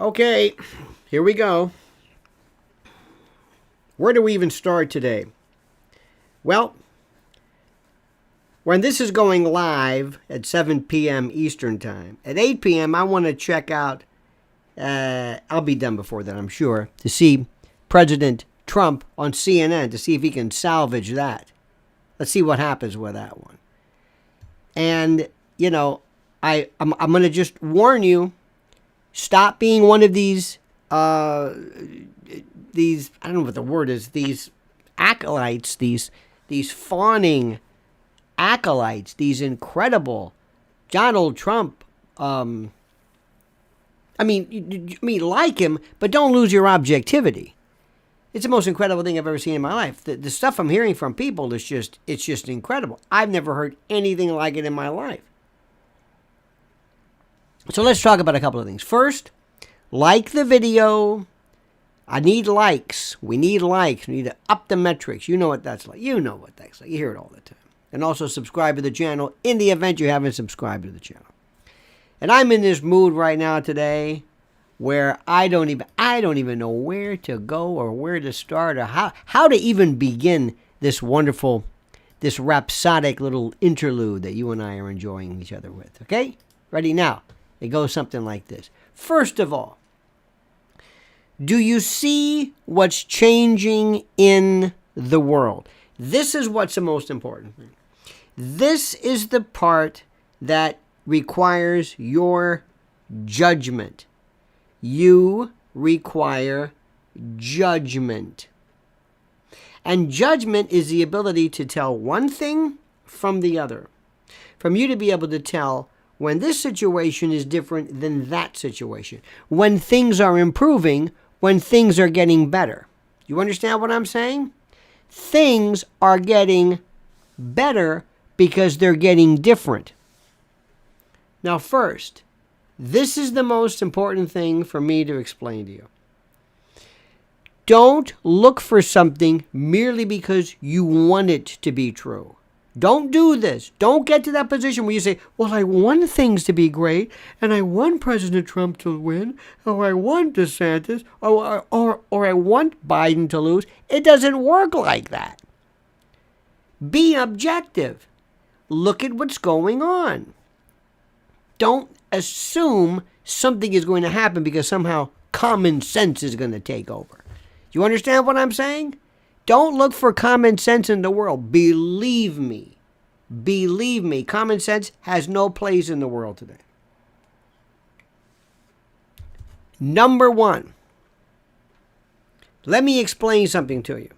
Okay, here we go. Where do we even start today? Well, when this is going live at 7 p.m. Eastern Time, at 8 p.m. I want to check out, I'll be done before that, I'm sure, to see President Trump on CNN to see if he can salvage that. Let's see what happens with that one. And, you know, I'm going to just warn you, stop being one of these, I don't know what the word is, these acolytes, these fawning acolytes, these incredible Donald Trump, I mean, like him, but don't lose your objectivity. It's the most incredible thing I've ever seen in my life. The stuff I'm hearing from people is just incredible. I've never heard anything like it in my life. So let's talk about a couple of things. First, like the video. I need likes. We need likes. We need to up the metrics. You know what that's like. You know what that's like. You hear it all the time. And also subscribe to the channel in the event you haven't subscribed to the channel. And I'm in this mood right now today where I don't even know where to go or where to start or how to even begin this wonderful, this rhapsodic little interlude that you and I are enjoying each other with. Okay? Ready? Now, it goes something like this. First of all, do you see what's changing in the world? This is what's the most important thing. This is the part that requires your judgment. You require judgment. And judgment is the ability to tell one thing from the other. From you to be able to tell when this situation is different than that situation. When things are improving, when things are getting better. You understand what I'm saying? Things are getting better because they're getting different. Now first, this is the most important thing for me to explain to you. Don't look for something merely because you want it to be true. Don't do this. Don't get to that position where you say, well, I want things to be great, and I want President Trump to win, or I want DeSantis, or I want Biden to lose. It doesn't work like that. Be objective. Look at what's going on. Don't assume something is going to happen because somehow common sense is going to take over. You understand what I'm saying? Don't look for common sense in the world. Believe me. Believe me. Common sense has no place in the world today. Number one. Let me explain something to you.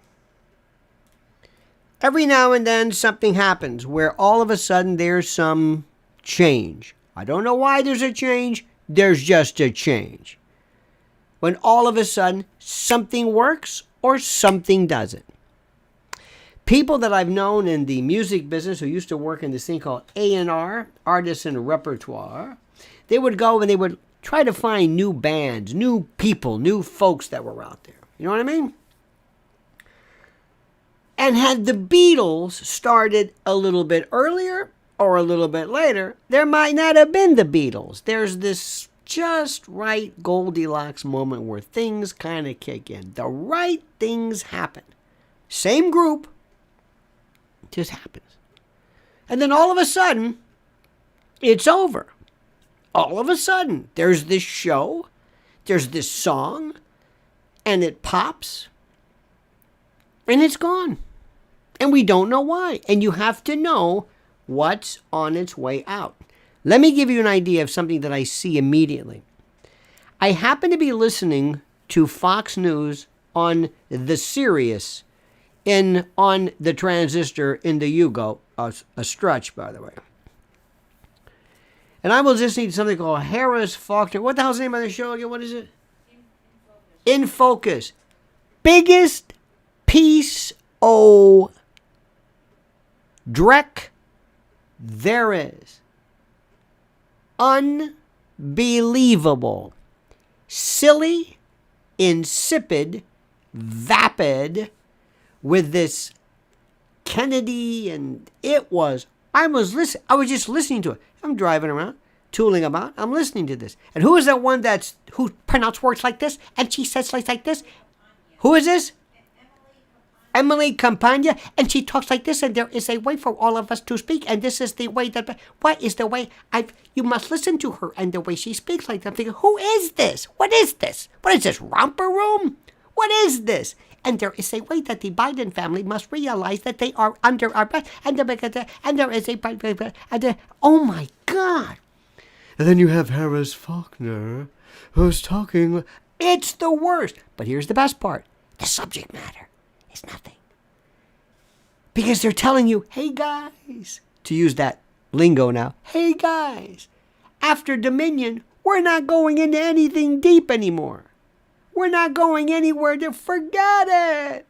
Every now and then something happens where all of a sudden there's some change. I don't know why there's a change. There's just a change. When all of a sudden something works or something doesn't. People that I've known in the music business who used to work in this thing called A&R, Artists and Repertoire, they would go and they would try to find new bands, new people, new folks that were out there. You know what I mean? And had the Beatles started a little bit earlier or a little bit later, there might not have been the Beatles. There's this just right Goldilocks moment where things kind of kick in. The right things happen. Same group, just happens. And then all of a sudden, it's over. All of a sudden, there's this show, there's this song, and it pops, and it's gone. And we don't know why. And you have to know what's on its way out. Let me give you an idea of something that I see immediately. I happen to be listening to Fox News on the Sirius on the transistor in the Yugo, a Strutch, by the way. And I was listening to something called Harris Faulkner. What the hell's the name of the show again? What is it? In Focus. Biggest piece o' dreck there is. Unbelievable. Silly, insipid, vapid, with this Kennedy, and I was just listening to it. I'm driving around. tooling about. I'm listening to this. And who is that one who pronounces words like this? And she says like this? Who is this? Emily Campagna, and she talks like this, and there is a way for all of us to speak, and this is the way that, what is the way, you must listen to her, and the way she speaks like that. I'm thinking, who is this? What is this? What is this, romper room? What is this? And there is a way that the Biden family must realize that they are under our breath, and there is a, oh my God. And then you have Harris Faulkner, who's talking, it's the worst. But here's the best part, the subject matter. It's nothing. Because they're telling you, hey guys, to use that lingo now, hey guys, after Dominion, we're not going into anything deep anymore. We're not going anywhere to forget it.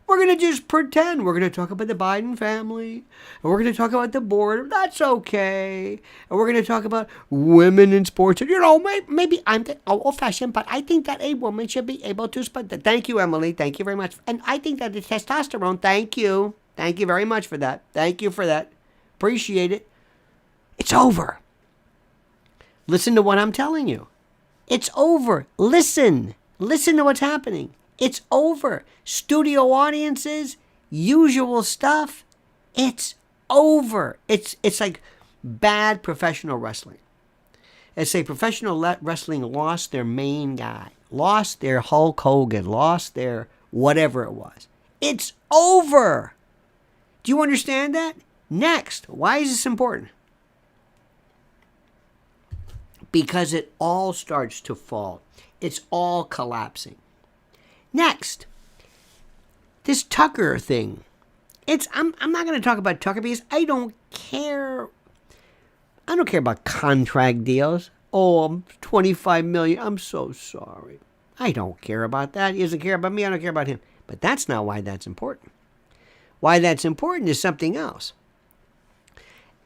We're going to just pretend. We're going to talk about the Biden family. And we're going to talk about the board. That's okay. And we're going to talk about women in sports. You know, maybe I'm old-fashioned, but I think that a woman should be able to spend that. Thank you, Emily. Thank you very much. And I think that the testosterone, thank you. Thank you very much for that. Thank you for that. Appreciate it. It's over. Listen to what I'm telling you. It's over. Listen. Listen to what's happening. It's over. Studio audiences, usual stuff. It's over. It's like bad professional wrestling. It's like professional wrestling lost their main guy, lost their Hulk Hogan, lost their whatever it was. It's over. Do you understand that? Next, why is this important? Because it all starts to fall. It's all collapsing. Next, this Tucker thing. I'm not going to talk about Tucker because I don't care. I don't care about contract deals. Oh, I'm $25 million. I'm so sorry. I don't care about that. He doesn't care about me. I don't care about him. But that's not why that's important. Why that's important is something else.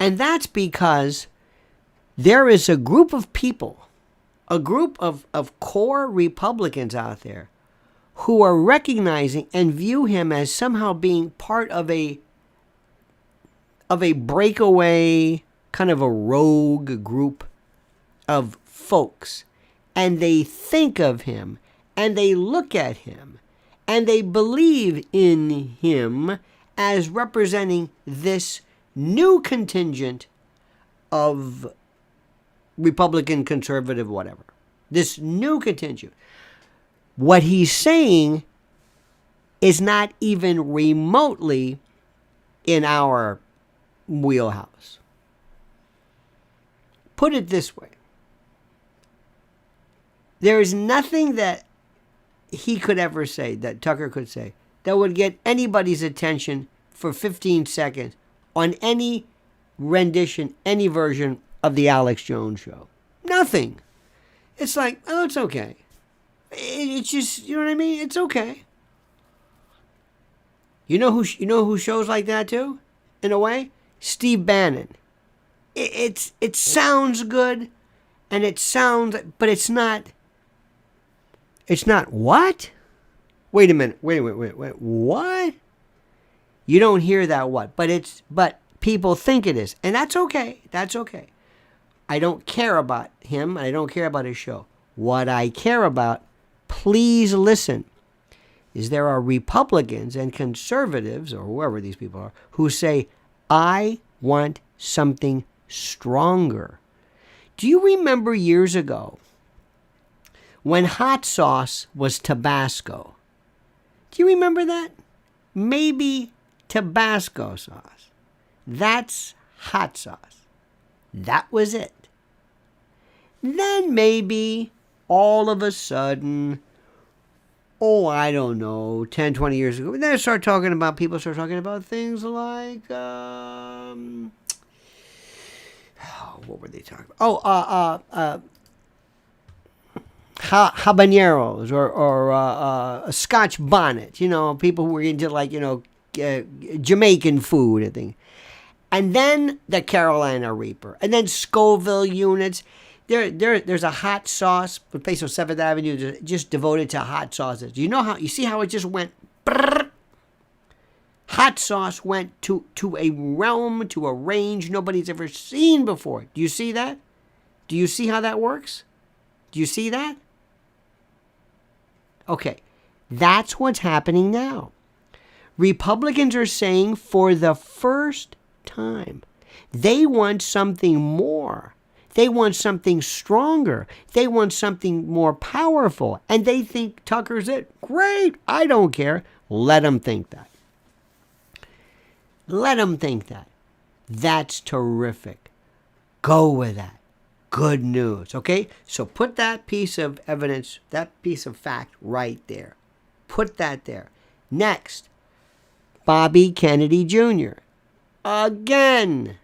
And that's because there is a group of people, a group of core Republicans out there who are recognizing and view him as somehow being part of a breakaway, kind of a rogue group of folks. And they think of him, and they look at him, and they believe in him as representing this new contingent of Republican, conservative, whatever. This new contingent. What he's saying is not even remotely in our wheelhouse. Put it this way. There is nothing that he could ever say, that Tucker could say, that would get anybody's attention for 15 seconds on any rendition, any version of the Alex Jones show. Nothing. It's like, oh, it's okay. It's just, you know what I mean? It's okay. You know who shows like that too? In a way? Steve Bannon. It sounds good, and it sounds, but it's not. It's not what? Wait a minute. Wait. What? You don't hear that what? But people think it is, and that's okay. That's okay. I don't care about him, and I don't care about his show. What I care about, please listen, is there are Republicans and conservatives, or whoever these people are, who say, I want something stronger. Do you remember years ago when hot sauce was Tabasco? Do you remember that? Maybe Tabasco sauce. That's hot sauce. That was it. Then maybe all of a sudden, I don't know, 10, 20 years ago, then people start talking about things like, what were they talking about? Habaneros or a Scotch bonnet, people who were into Jamaican food and things. And then the Carolina Reaper, and then Scoville units. There's a hot sauce place on 7th Avenue just devoted to hot sauces. You see how it just went? Brrr. Hot sauce went to a realm, to a range nobody's ever seen before. Do you see that? Do you see how that works? Do you see that? Okay, that's what's happening now. Republicans are saying for the first time, they want something more. They want something stronger. They want something more powerful. And they think Tucker's it. Great, I don't care. Let them think that. Let them think that. That's terrific. Go with that. Good news, okay? So put that piece of evidence, that piece of fact right there. Put that there. Next, Bobby Kennedy Jr. Again.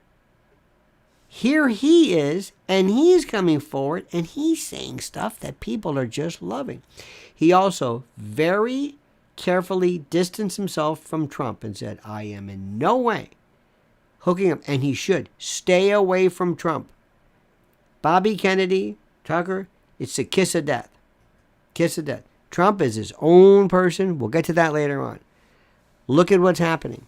Here he is, and he's coming forward, and he's saying stuff that people are just loving. He also very carefully distanced himself from Trump and said, I am in no way hooking up, and he should stay away from Trump. Bobby Kennedy, Tucker, it's a kiss of death. Kiss of death. Trump is his own person. We'll get to that later on. Look at what's happening.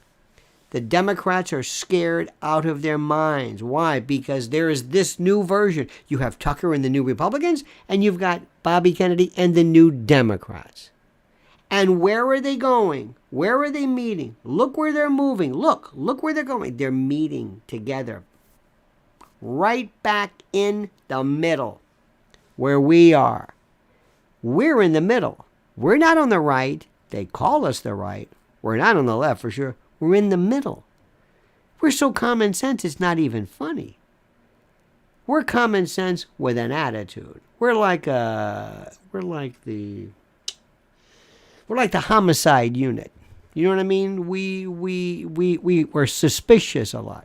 The Democrats are scared out of their minds. Why? Because there is this new version. You have Tucker and the new Republicans, and you've got Bobby Kennedy and the new Democrats. And where are they going? Where are they meeting? Look where they're moving. Look where they're going. They're meeting together. Right back in the middle where we are. We're in the middle. We're not on the right. They call us the right. We're not on the left for sure. We're in the middle. We're so common sense it's not even funny. We're common sense with an attitude. We're like the homicide unit. You know what I mean? We're suspicious a lot.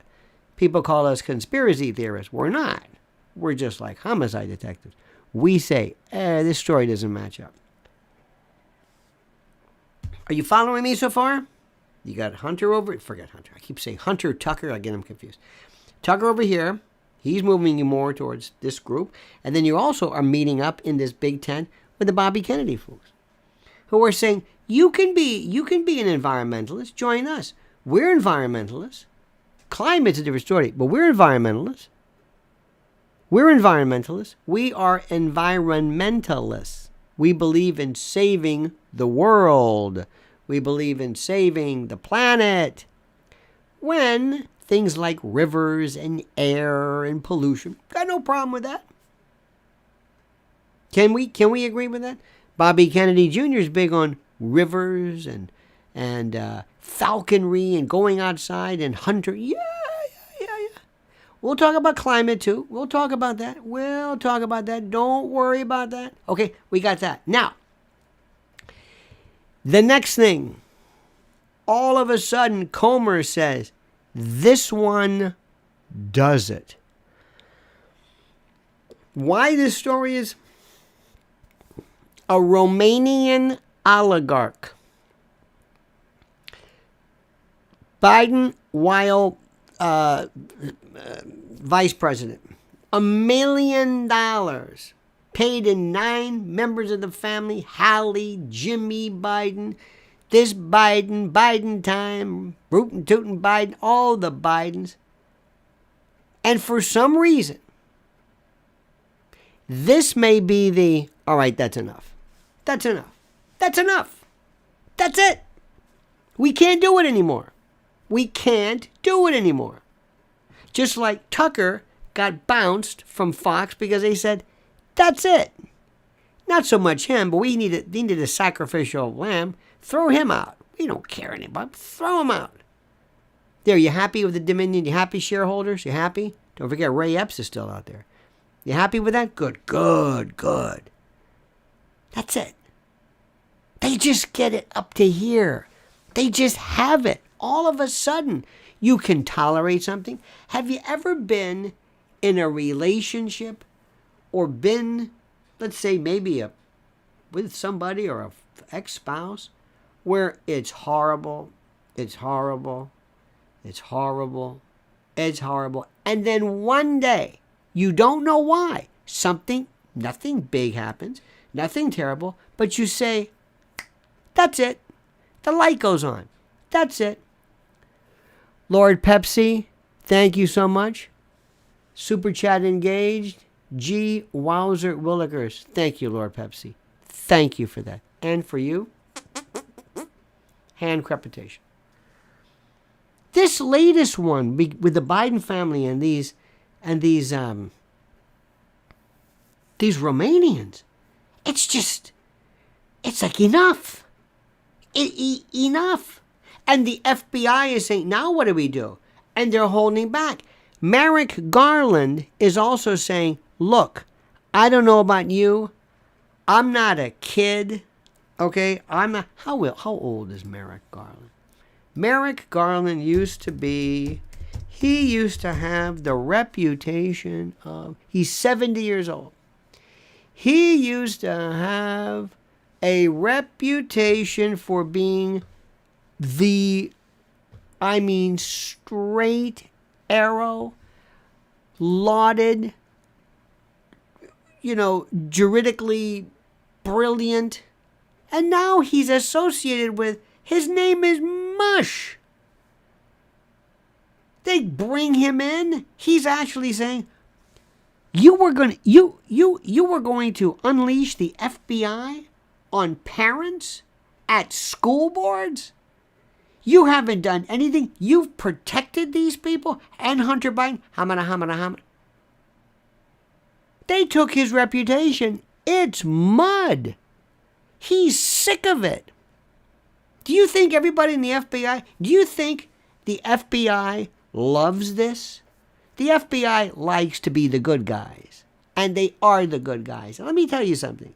People call us conspiracy theorists. We're not. We're just like homicide detectives. We say, this story doesn't match up. Are you following me so far? You got Hunter over... Forget Hunter. I keep saying Hunter, Tucker. I get them confused. Tucker over here. He's moving you more towards this group. And then you also are meeting up in this big tent with the Bobby Kennedy folks, who are saying, you can be an environmentalist. Join us. We're environmentalists. Climate's a different story, but we're environmentalists. We're environmentalists. We are environmentalists. We believe in saving the world. We believe in saving the planet. When things like rivers and air and pollution, got no problem with that. Can we agree with that? Bobby Kennedy Jr. is big on rivers and falconry and going outside and hunter. Yeah. We'll talk about climate too. We'll talk about that. Don't worry about that. Okay, we got that. Now, the next thing, all of a sudden, Comer says, this one does it. Why this story is? A Romanian oligarch. Biden, while vice president, $1 million paid in 9 members of the family, Hallie, Jimmy Biden, this Biden time, rootin' tootin' Biden, all the Bidens. And for some reason, this may be the, all right, that's enough. That's enough. That's enough. That's it. We can't do it anymore. We can't do it anymore. Just like Tucker got bounced from Fox because they said, that's it. Not so much him, but we needed a sacrificial lamb. Throw him out. We don't care anymore. Throw him out. There, you happy with the Dominion? You happy, shareholders? You happy? Don't forget Ray Epps is still out there. You happy with that? Good. That's it. They just get it up to here. They just have it. All of a sudden, you can tolerate something. Have you ever been in a relationship or been, let's say, maybe with somebody or an ex-spouse where it's horrible, and then one day, you don't know why, nothing big happens, nothing terrible, but you say, that's it. The light goes on. That's it. Lord Pepsi, thank you so much. Super Chat engaged. G. Wowzer Willikers. Thank you, Lord Pepsi. Thank you for that. And for you, hand crepitation. This latest one with the Biden family and these Romanians, it's like enough. Enough. And the FBI is saying, now what do we do? And they're holding back. Merrick Garland is also saying, look, I don't know about you. I'm not a kid. Okay? I'm not. How old is Merrick Garland? Merrick Garland used to have the reputation of, he's 70 years old. He used to have a reputation for being straight arrow, lauded, juridically brilliant. And now he's associated with, his name is mush. They bring him in. He's actually saying, you were going to unleash the FBI on parents at school boards? You haven't done anything. You've protected these people and Hunter Biden. Hamana. They took his reputation. It's mud. He's sick of it. Do you think everybody in the FBI, do you think the FBI loves this? The FBI likes to be the good guys. And they are the good guys. And let me tell you something.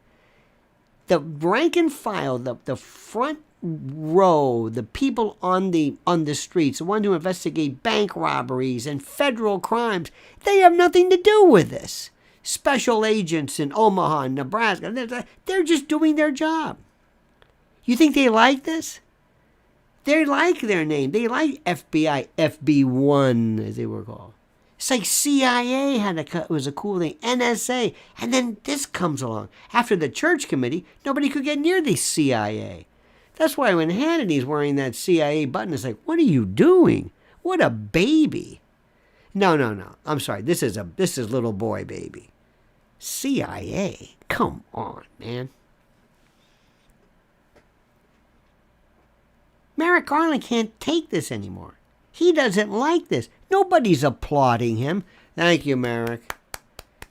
The rank and file, the front row, the people on the streets, the ones who investigate bank robberies and federal crimes, they have nothing to do with this. Special agents in Omaha, Nebraska, they're just doing their job. You think they like this? They like their name. They like FBI, FB1, as they were called. It's like CIA was a cool thing, NSA, and then this comes along. After the church committee, nobody could get near the CIA. That's why when Hannity's wearing that CIA button, it's like, what are you doing? What a baby. No. I'm sorry. This is little boy baby. CIA? Come on, man. Merrick Garland can't take this anymore. He doesn't like this. Nobody's applauding him. Thank you, Merrick.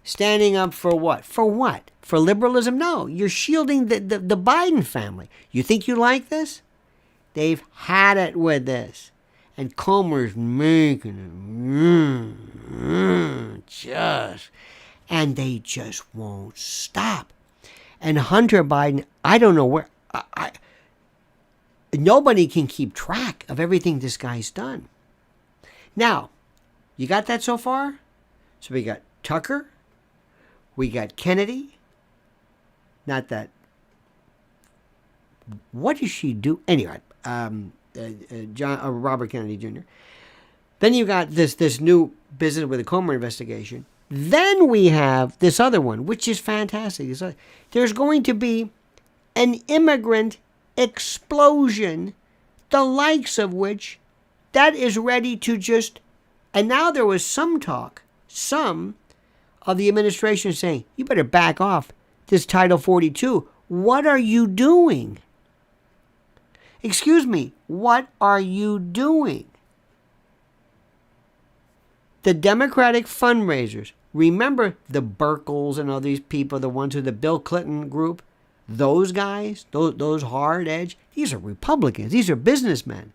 Standing up for what? For what? For liberalism? No. You're shielding the Biden family. You think you like this? They've had it with this. And Comer's making it. And they just won't stop. And Hunter Biden, I don't know where. Nobody can keep track of everything this guy's done. Now, you got that so far? So we got Tucker. We got Kennedy. Not that. What does she do? Anyway, Robert Kennedy Jr. Then you got this new business with the Comer investigation. Then we have this other one, which is fantastic. There's going to be an immigrant explosion, the likes of which that is ready to just, and now there was some of the administration saying, you better back off this Title 42. What are you doing? Excuse me, what are you doing? The Democratic fundraisers, remember the Burkles and all these people, the ones who the Bill Clinton group, those guys, those hard edge, these are Republicans. These are businessmen.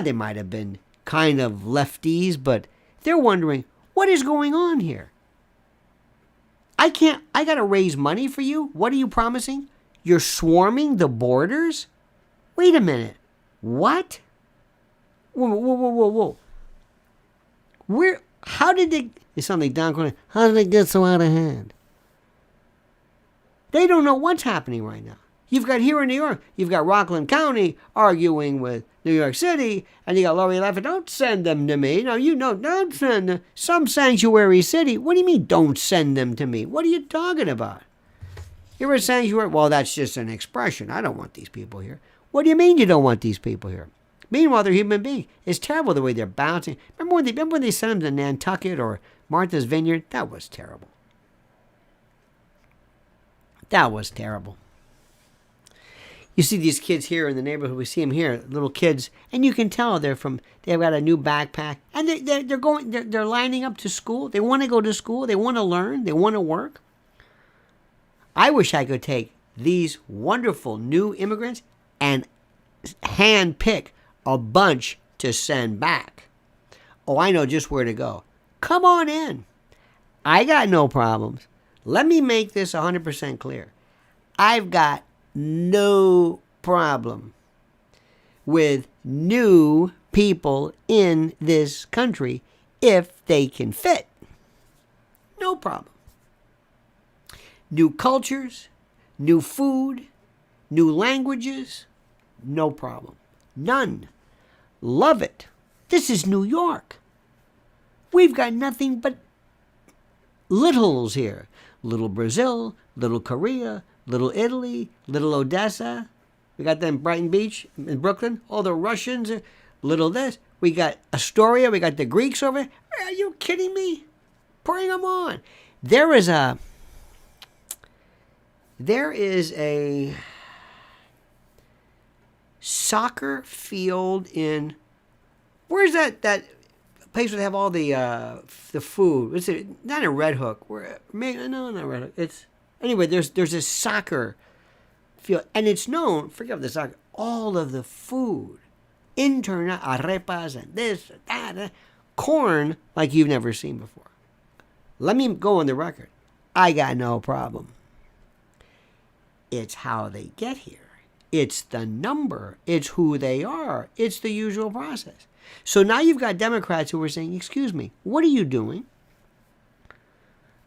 They might have been kind of lefties, but they're wondering, what is going on here? I got to raise money for you? What are you promising? You're swarming the borders? Wait a minute. What? Whoa. How did they, it's something down corner, how did they get so out of hand? They don't know what's happening right now. You've got here in New York, you've got Rockland County arguing with New York City, and you got Lori Laughlin, don't send them to me. No, don't send them. Some sanctuary city. What do you mean, don't send them to me? What are you talking about? You're a sanctuary? Well, that's just an expression. I don't want these people here. What do you mean you don't want these people here? Meanwhile, they're human beings. It's terrible the way they're bouncing. Remember when they sent them to Nantucket or Martha's Vineyard? That was terrible. That was terrible. You see these kids here in the neighborhood. We see them here, little kids, and you can tell they've got a new backpack, and they're lining up to school. They want to go to school. They want to learn. They want to work. I wish I could take these wonderful new immigrants and hand pick a bunch to send back. Oh, I know just where to go. Come on in. I got no problems. Let me make this 100% clear. I've got no problem with new people in this country if they can fit. No problem. New cultures, new food, new languages, no problem. None. Love it. This is New York. We've got nothing but littles here. Little Brazil, little Korea, little Italy, little Odessa. We got them Brighton Beach in Brooklyn. All the Russians, little this. We got Astoria. We got the Greeks over there. Are you kidding me? Bring them on. There is a soccer field in, where's that place where they have all the food? What's it? Not in Red Hook. No, not Red Hook. It's anyway. There's a soccer field, and it's known. Forget the soccer. All of the food, internal arepas and this, that, corn like you've never seen before. Let me go on the record. I got no problem. It's how they get here. It's the number. It's who they are. It's the usual process. So now you've got Democrats who are saying, excuse me, what are you doing?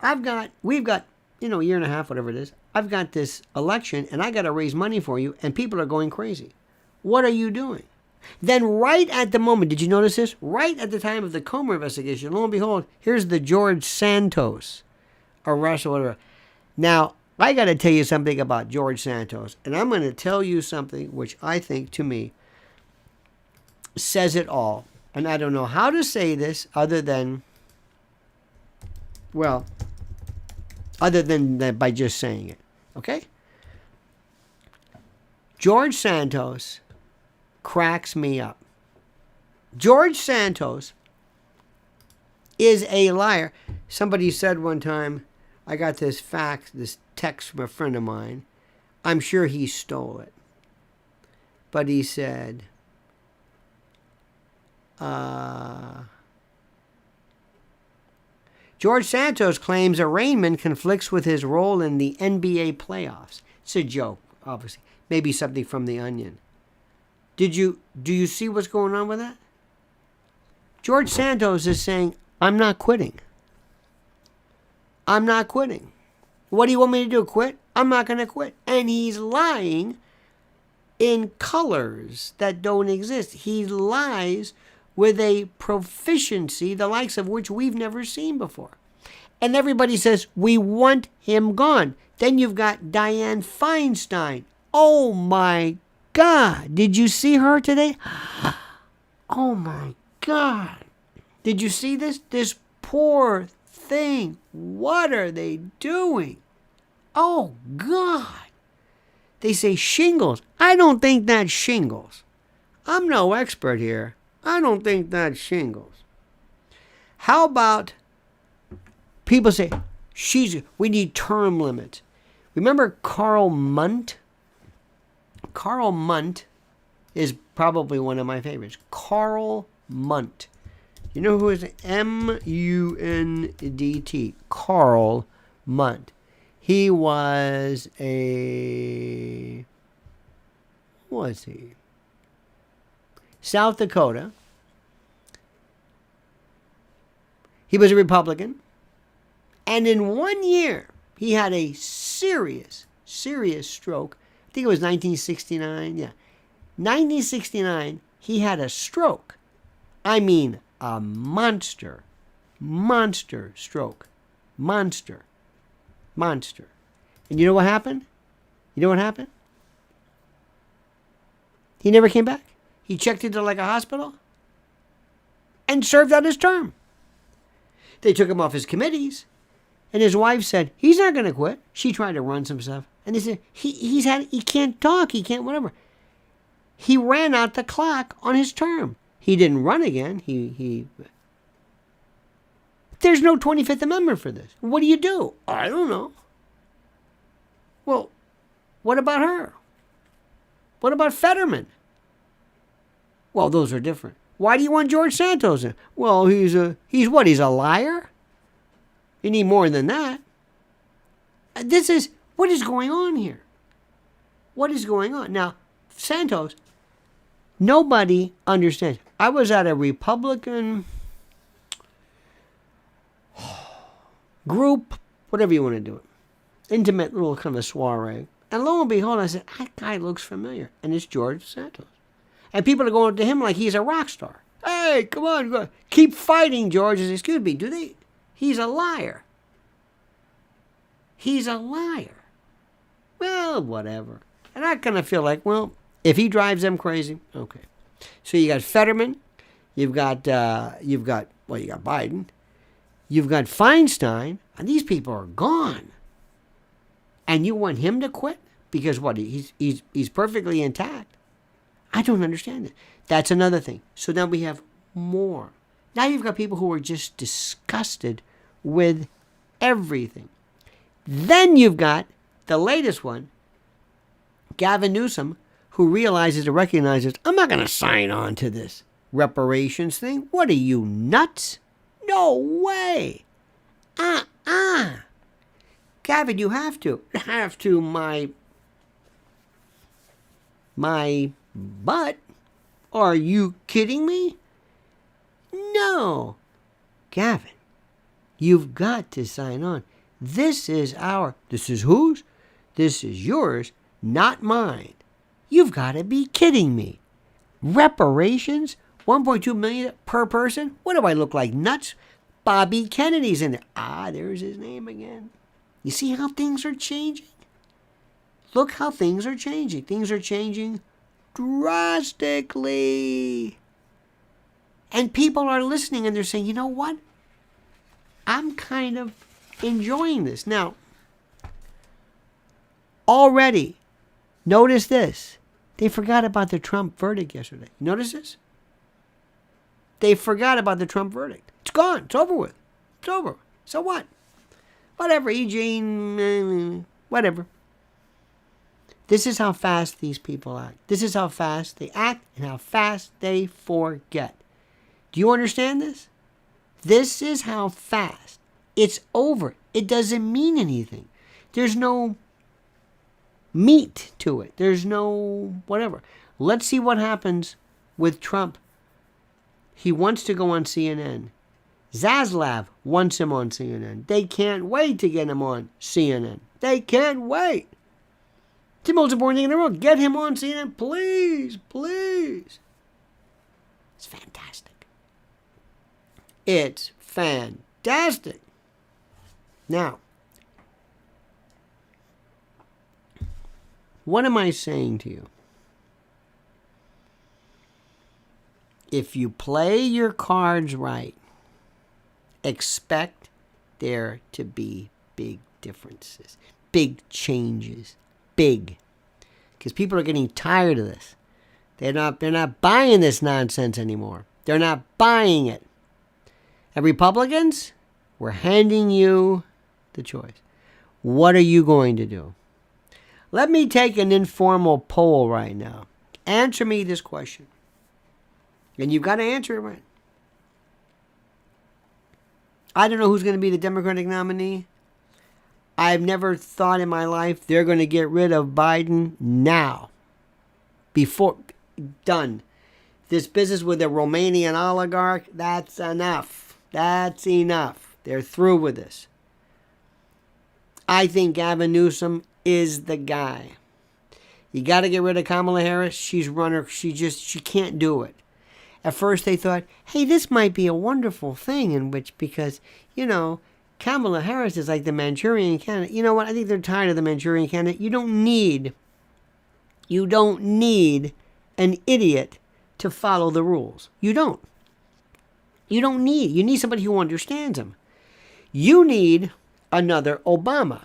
We've got, a year and a half, whatever it is. I've got this election and I got to raise money for you and people are going crazy. What are you doing? Then right at the moment, did you notice this? Right at the time of the Comer investigation, lo and behold, here's the George Santos arrest or whatever. Now, I got to tell you something about George Santos, and I'm going to tell you something which I think, to me, says it all. And I don't know how to say this other than by just saying it. Okay? George Santos cracks me up. George Santos is a liar. Somebody said one time, I got this text from a friend of mine. I'm sure he stole it. But he said, George Santos claims arraignment conflicts with his role in the NBA playoffs. It's a joke, obviously. Maybe something from The Onion. Do you see what's going on with that? George Santos is saying, I'm not quitting. I'm not quitting. What do you want me to do? Quit? I'm not going to quit. And he's lying in colors that don't exist. He lies with a proficiency, the likes of which we've never seen before. And everybody says, we want him gone. Then you've got Dianne Feinstein. Oh my God. Did you see her today? Oh my God. Did you see this? This poor thing. What are they doing? Oh God. They say shingles. I don't think that's shingles. I'm no expert here. I don't think that's shingles. How about people say, we need term limits. Remember Carl Munt? Carl Munt is probably one of my favorites. Carl Munt. You know who is M-U-N-D-T? Carl Munt. He was South Dakota. He was a Republican. And in 1 year, he had a serious stroke. I think it was 1969. Yeah. 1969, he had a stroke. I mean, a monster stroke. Monster. And you know what happened? He never came back. He checked into like a hospital and served out his term. They took him off his committees, and his wife said, he's not going to quit. She tried to run some stuff. And they said, he can't talk, he can't whatever. He ran out the clock on his term. He didn't run again. There's no 25th Amendment for this. What do you do? I don't know. Well, what about her? What about Fetterman? Well, those are different. Why do you want George Santos in? Well, he's what? He's a liar? You need more than that. What is going on here? What is going on? Now, Santos, nobody understands. I was at a Republican group, whatever you want to do it, intimate little kind of a soiree. And lo and behold, I said, that guy looks familiar. And it's George Santos. And people are going to him like he's a rock star. Hey, come on, keep fighting, George. I said, excuse me, do they? He's a liar. He's a liar. Well, whatever. And I kind of feel like, well, if he drives them crazy, okay. So you got Fetterman, you got Biden, you've got Feinstein, and these people are gone. And you want him to quit because what? He's perfectly intact. I don't understand it. That's another thing. So now we have more. Now you've got people who are just disgusted with everything. Then you've got the latest one, Gavin Newsom, who realizes and recognizes, I'm not going to sign on to this reparations thing. What are you, nuts? No way. Gavin, you have to. My butt? Are you kidding me? No. Gavin, you've got to sign on. This is whose? This is yours, not mine. You've got to be kidding me. Reparations? 1.2 million per person? What do I look like, nuts? Bobby Kennedy's in there. There's his name again. You see how things are changing? Look how things are changing. Things are changing drastically. And people are listening and they're saying, you know what? I'm kind of enjoying this. Now, already, notice this. They forgot about the Trump verdict yesterday. Notice this? They forgot about the Trump verdict. It's gone. It's over with. It's over. So what? Whatever, Eugene, whatever. This is how fast these people act. This is how fast they act and how fast they forget. Do you understand this? This is how fast. It's over. It doesn't mean anything. There's no meat to it. There's no whatever. Let's see what happens with Trump. He wants to go on CNN. Zaslav wants him on CNN. They can't wait to get him on CNN. They can't wait. It's the most important thing in the world. Get him on CNN, please, please. It's fantastic. It's fantastic. Now, what am I saying to you? If you play your cards right, expect there to be big differences, big changes, big. Because people are getting tired of this. They're not buying this nonsense anymore. They're not buying it. And Republicans, we're handing you the choice. What are you going to do? Let me take an informal poll right now. Answer me this question. And you've got to answer it right. I don't know who's going to be the Democratic nominee. I've never thought in my life they're going to get rid of Biden now. Before, done. This business with the Romanian oligarch, that's enough. That's enough. They're through with this. I think Gavin Newsom is the guy. You got to get rid of Kamala Harris. She's runner. She can't do it. At first they thought, hey, this might be a wonderful thing because, Kamala Harris is like the Manchurian candidate. You know what? I think they're tired of the Manchurian candidate. You don't need an idiot to follow the rules. You don't. You need somebody who understands them. You need another Obama.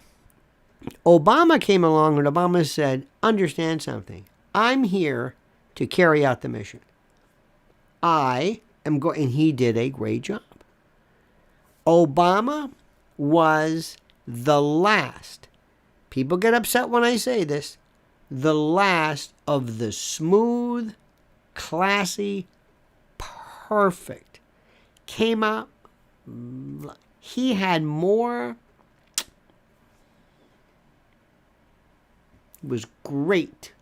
Obama came along and Obama said, understand something. I'm here to carry out the mission. I am going, and he did a great job. Obama was the last, people get upset when I say this, the last of the smooth, classy, perfect. Came out, he had more, was great.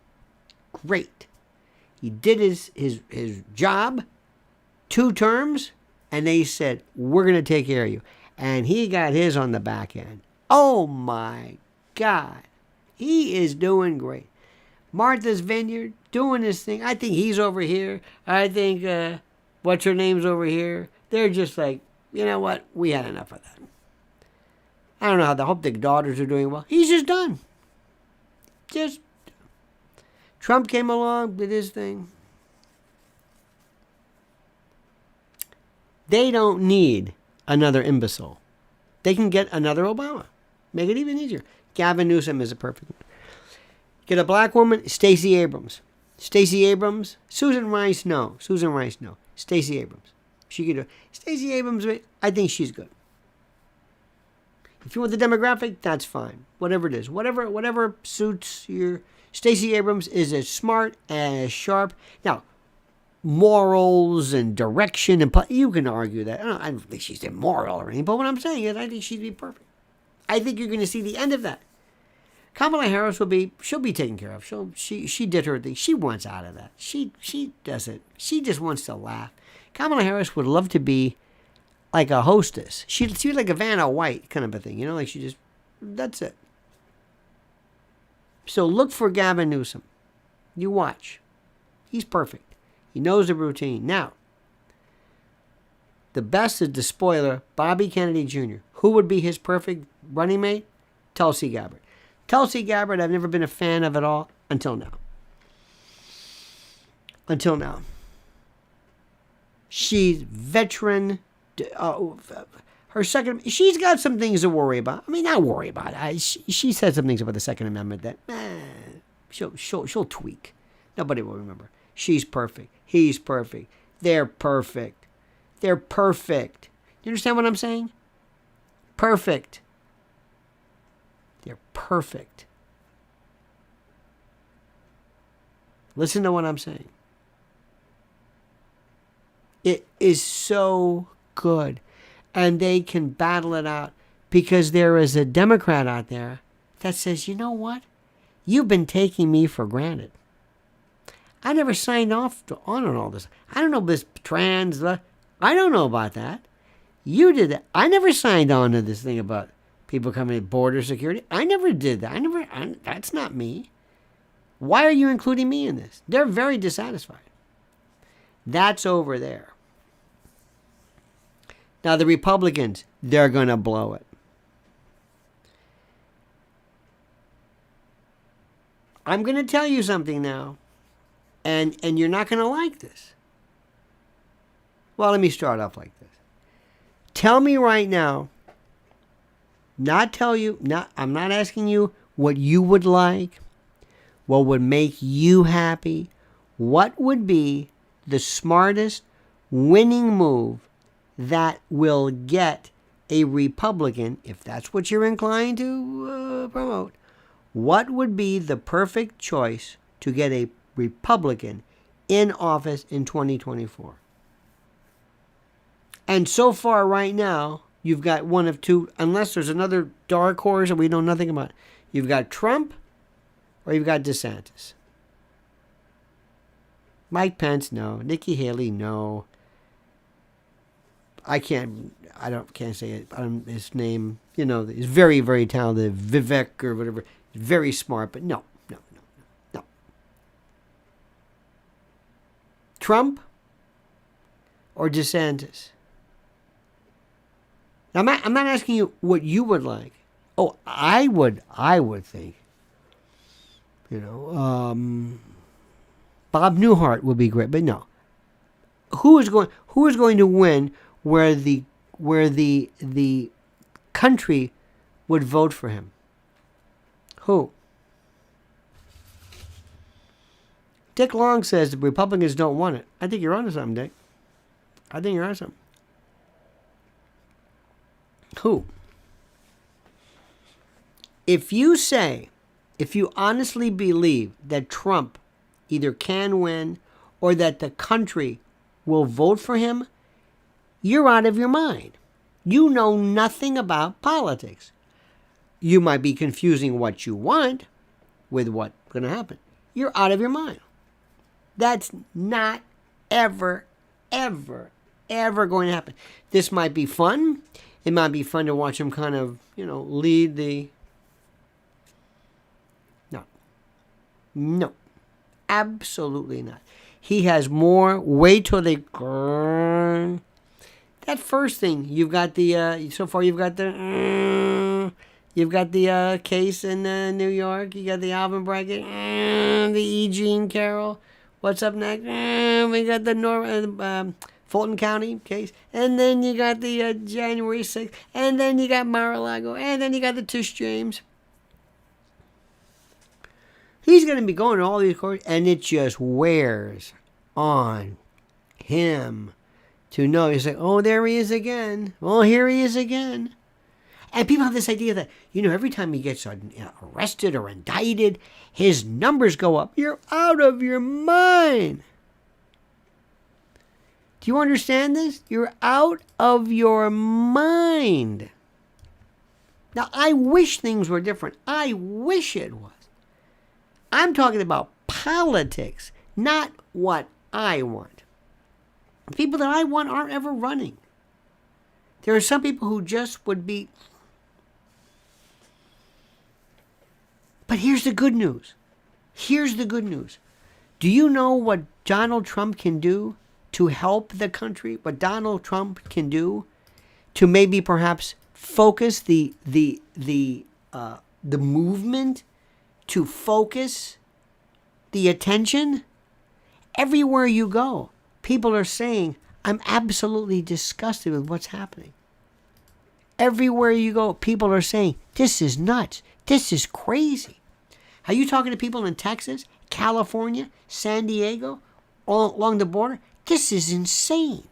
He did his job, 2 terms, and they said, we're going to take care of you. And he got his on the back end. Oh my God. He is doing great. Martha's Vineyard, doing his thing. I think he's over here. I think, what's her name's over here. They're just like, you know what? We had enough of that. I don't know how, I hope the daughters are doing well. He's just done. Trump came along, did his thing. They don't need another imbecile. They can get another Obama. Make it even easier. Gavin Newsom is a perfect one. Get a black woman, Stacey Abrams. Stacey Abrams. Susan Rice, no. Stacey Abrams. She could do it. Stacey Abrams, I think she's good. If you want the demographic, that's fine. Whatever it is. Whatever suits your... Stacey Abrams is as smart and as sharp. Now, morals and direction, and you can argue that. I don't think she's immoral or anything, but what I'm saying is I think she'd be perfect. I think you're going to see the end of that. Kamala Harris she'll be taken care of. She did her thing. She wants out of that. She doesn't. She just wants to laugh. Kamala Harris would love to be like a hostess. She'd be like a Vanna White kind of a thing, like she just, that's it. So look for Gavin Newsom. You watch. He's perfect. He knows the routine. Now, the best is the spoiler, Bobby Kennedy Jr. Who would be his perfect running mate? Tulsi Gabbard. Tulsi Gabbard, I've never been a fan of at all until now. She's veteran. Her second, she's got some things to worry about. I mean, not worry about it. She said some things about the Second Amendment that she'll tweak. Nobody will remember. She's perfect. He's perfect. They're perfect. You understand what I'm saying? Perfect. They're perfect. Listen to what I'm saying. It is so good. And they can battle it out because there is a Democrat out there that says, you know what? You've been taking me for granted. I never signed on all this. I don't know this trans. I don't know about that. You did that. I never signed on to this thing about people coming at border security. I never did that. That's not me. Why are you including me in this? They're very dissatisfied. That's over there. Now, the Republicans, they're going to blow it. I'm going to tell you something now, and you're not going to like this. Well, let me start off like this. Tell me right now, I'm not asking you what you would like, what would make you happy, what would be the smartest winning move that will get a Republican, if that's what you're inclined to promote, what would be the perfect choice to get a Republican in office in 2024? And so far right now, you've got one of two, unless there's another dark horse that we know nothing about. You've got Trump or you've got DeSantis. Mike Pence, no. Nikki Haley, no. I can't say it. His name, he's very, very talented. Vivek or whatever. Very smart, but no. Trump or DeSantis? Now, I'm not asking you what you would like. Oh, I would think, Bob Newhart would be great, but no. Who is going to win where the country would vote for him? Who? Dick Long says the Republicans don't want it. I think you're onto something, Dick. I think you're onto something. Who? If you honestly believe that Trump either can win or that the country will vote for him, you're out of your mind. You know nothing about politics. You might be confusing what you want with what's going to happen. You're out of your mind. That's not ever, ever, ever going to happen. This might be fun. It might be fun to watch him kind of, lead the... No. Absolutely not. He has more. Wait till they... That first thing, you've got the... so far, you've got the... You've got the case in New York. You got the Alvin Brackett. The E. Jean Carroll. What's up next? We got the Fulton County case. And then you got the January 6th. And then you got Mar-a-Lago. And then you got the Tish James. He's going to be going to all these courts. And it just wears on him to know. He's like, oh, there he is again. Oh, here he is again. And people have this idea that, every time he gets arrested or indicted, his numbers go up. You're out of your mind. Do you understand this? You're out of your mind. Now, I wish things were different. I wish it was. I'm talking about politics, not what I want. The people that I want aren't ever running. There are some people who just would be... But here's the good news. Here's the good news. Do you know what Donald Trump can do to help the country? What Donald Trump can do to maybe perhaps focus the movement, to focus the attention? Everywhere you go, people are saying, I'm absolutely disgusted with what's happening. Everywhere you go, people are saying, this is nuts. This is crazy. Are you talking to people in Texas, California, San Diego, all along the border? This is insane.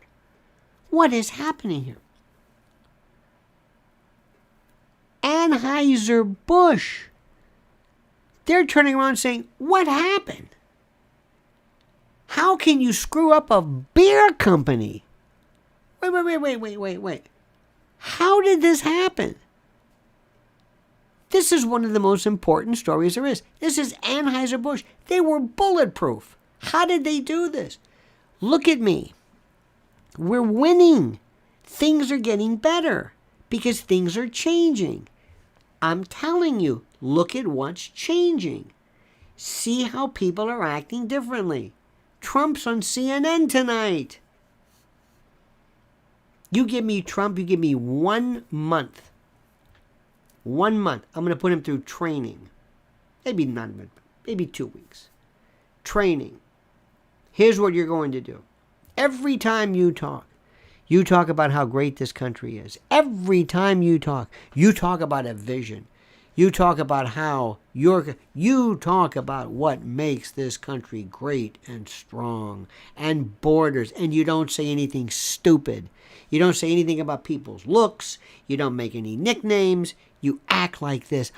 What is happening here? Anheuser-Busch. They're turning around saying, what happened? How can you screw up a beer company? Wait. How did this happen? This is one of the most important stories there is. This is Anheuser-Busch. They were bulletproof. How did they do this? Look at me. We're winning. Things are getting better because things are changing. I'm telling you, look at what's changing. See how people are acting differently. Trump's on CNN tonight. You give me Trump, you give me 1 month. 1 month. I'm going to put him through training. Maybe not, maybe 2 weeks. Training. Here's what you're going to do. Every time you talk about how great this country is. Every time you talk about a vision. You talk about how you talk about what makes this country great and strong and borders, and you don't say anything stupid. You don't say anything about people's looks. You don't make any nicknames. You act like this.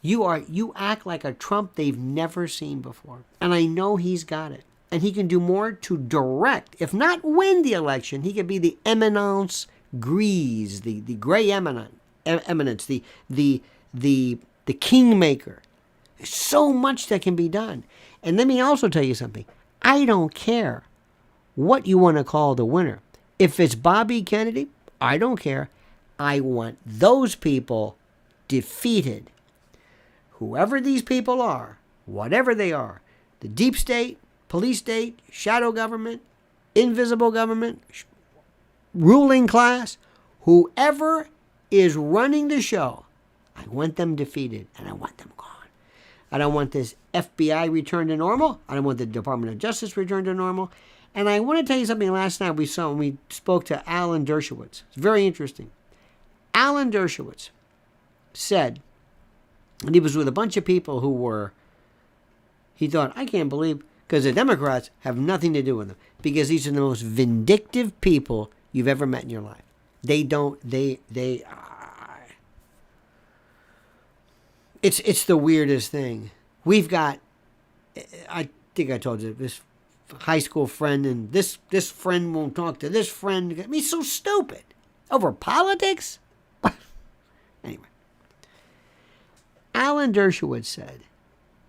You act like a Trump they've never seen before. And I know he's got it. And he can do more to direct, if not win the election, he could be the eminence grise, the gray eminence, the kingmaker. There's so much that can be done. And let me also tell you something. I don't care what you want to call the winner. If it's Bobby Kennedy, I don't care. I want those people defeated. Whoever these people are, whatever they are, the deep state, police state, shadow government, invisible government, ruling class, whoever is running the show, I want them defeated and I want them gone. I don't want this FBI returned to normal. I don't want the Department of Justice returned to normal. And I want to tell you something last night we saw when we spoke to Alan Dershowitz. It's very interesting. Alan Dershowitz said And he was with a bunch of people who were, he thought, I can't believe, because the Democrats have nothing to do with them. Because these are the most vindictive people you've ever met in your life. It's the weirdest thing. We've got, I think I told you, this high school friend, and this friend won't talk to this friend. I mean, so stupid. Over politics? Anyway. Alan Dershowitz said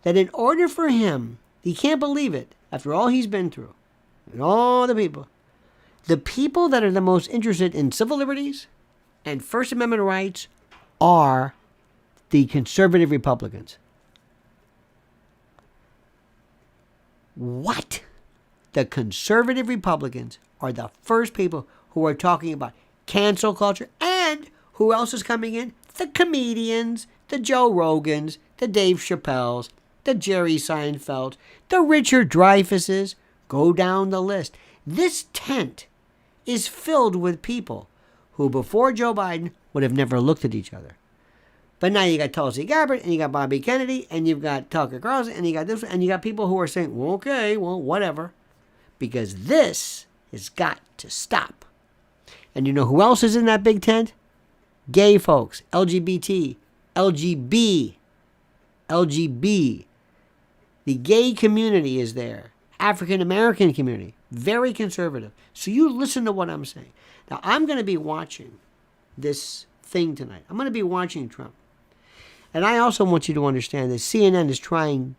that in order for him, he can't believe it, after all he's been through, and all the people that are the most interested in civil liberties and First Amendment rights are the conservative Republicans. What? The conservative Republicans are the first people who are talking about cancel culture, and who else is coming in? The comedians, the Joe Rogans, the Dave Chappelles, the Jerry Seinfeld, the Richard Dreyfuses. Go down the list. This tent is filled with people who before Joe Biden would have never looked at each other. But now you got Tulsi Gabbard, and you got Bobby Kennedy, and you've got Tucker Carlson, and you got this, and you got people who are saying, well, okay, well, whatever. Because this has got to stop. And you know who else is in that big tent? Gay folks, LGBT, LGB. The gay community is there. African American community, very conservative. So you listen to what I'm saying. Now, I'm going to be watching this thing tonight. I'm going to be watching Trump. And I also want you to understand that CNN is trying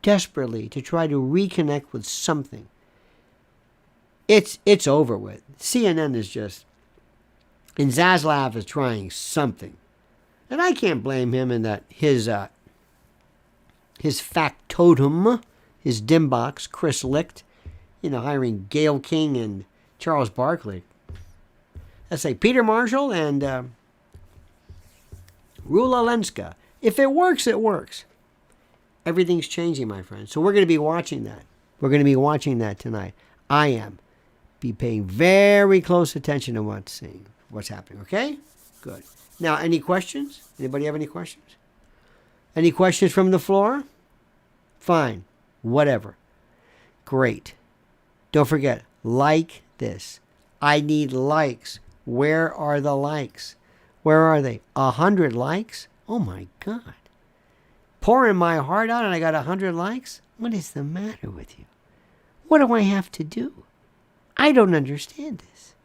desperately to try to reconnect with something. It's over with. CNN is just, and Zaslav is trying something. And I can't blame him in that his factotum, his dimbox, Chris Licht, hiring Gayle King and Charles Barkley. Let's say Peter Marshall and Rula Lenska. If it works, it works. Everything's changing, my friend. So we're going to be watching that. We're going to be watching that tonight. I am. Be paying very close attention to what's happening, okay? Good. Now, any questions? Anybody have any questions? Any questions from the floor? Fine. Whatever. Great. Don't forget, like this. I need likes. Where are the likes? Where are they? 100 likes? Oh my God. Pouring my heart out and I got 100 likes? What is the matter with you? What do I have to do? I don't understand this.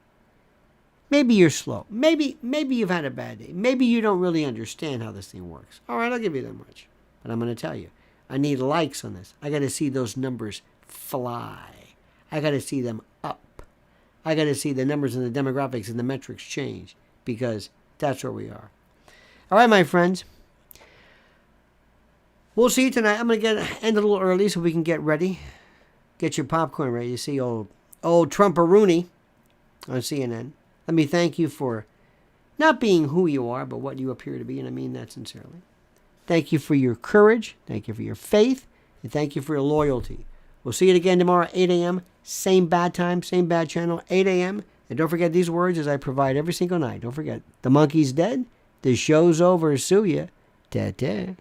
Maybe you're slow. Maybe you've had a bad day. Maybe you don't really understand how this thing works. All right, I'll give you that much. But I'm going to tell you, I need likes on this. I got to see those numbers fly. I got to see them up. I got to see the numbers and the demographics and the metrics change, because that's where we are. All right, my friends. We'll see you tonight. I'm going to end a little early so we can get ready. Get your popcorn ready. You see old Trump-a-rooney on CNN. Let me thank you for not being who you are, but what you appear to be, and I mean that sincerely. Thank you for your courage. Thank you for your faith. And thank you for your loyalty. We'll see you again tomorrow, 8 a.m. Same bad time, same bad channel, 8 a.m. And don't forget these words as I provide every single night. Don't forget, the monkey's dead. The show's over. Sue ya. Ta-ta.